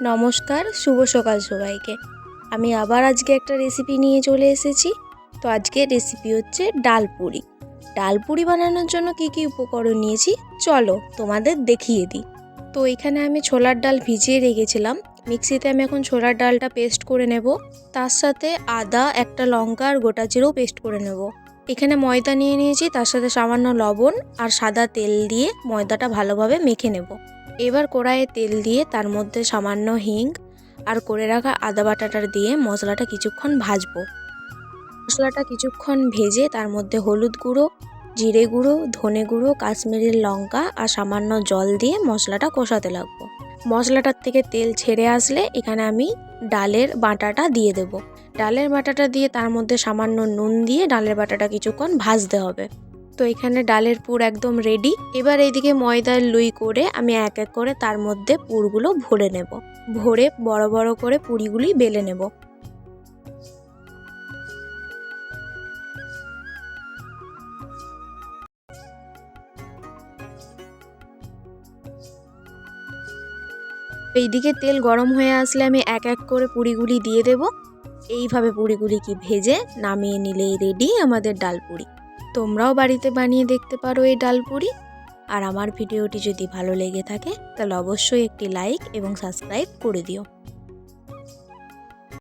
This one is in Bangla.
নমস্কার, শুভ সকাল সবাইকে। আমি আবার আজকে একটা রেসিপি নিয়ে চলে এসেছি। তো আজকের রেসিপি হচ্ছে ডাল পুরি। ডাল পুরি বানানোর জন্য কি কি উপকরণ নিয়েছি চলো তোমাদের দেখিয়ে দিই। তো এখানে আমি ছোলার ডাল ভিজিয়ে রেখেছিলাম। মিক্সিতে আমি এখন ছোলার ডালটা পেস্ট করে নেব। তার সাথে আদা, একটা লঙ্কা আর গোটা জিরেও পেস্ট করে নেব। এখানে ময়দা নিয়ে নিয়েছি, তার সাথে সামান্য লবণ আর সাদা তেল দিয়ে ময়দাটা ভালোভাবে মেখে নেব। এবার কড়াইয়ে তেল দিয়ে তার মধ্যে সামান্য হিং আর করে রাখা আদা বাটাটা দিয়ে মশলাটা কিছুক্ষণ ভাজবো। মশলাটা কিছুক্ষণ ভেজে তার মধ্যে হলুদ গুঁড়ো, জিরে গুঁড়ো, ধনে গুঁড়ো, কাশ্মীরি লঙ্কা আর সামান্য জল দিয়ে মশলাটা কষাতে লাগবো। মশলাটার থেকে তেল ছেড়ে আসলে এখানে আমি ডালের বাটাটা দিয়ে দেব। ডালের বাটাটা দিয়ে তার মধ্যে সামান্য নুন দিয়ে ডালের বাটাটা কিছুক্ষণ ভাজতে হবে। তো এখানে ডালের পুর একদম রেডি। এবার এইদিকে ময়দার লুই করে আমি এক এক করে তার মধ্যে পুরগুলো ভরে নেব। ভরে বড় বড় করে পুরিগুলি বেলে নেব। এইদিকে তেল গরম হয়ে আসলে আমি এক এক করে পুরিগুলি দিয়ে দেব। এইভাবে পুরিগুলিকে ভেজে নামিয়ে নিলেই রেডি আমাদের ডাল পুরি। তোমরাও বাড়িতে বানিয়ে দেখতে পারো এই ডাল পুরি। আর আমার ভিডিওটি যদি ভালো লেগে থাকে তাহলে অবশ্যই একটি লাইক এবং সাবস্ক্রাইব করে দিও।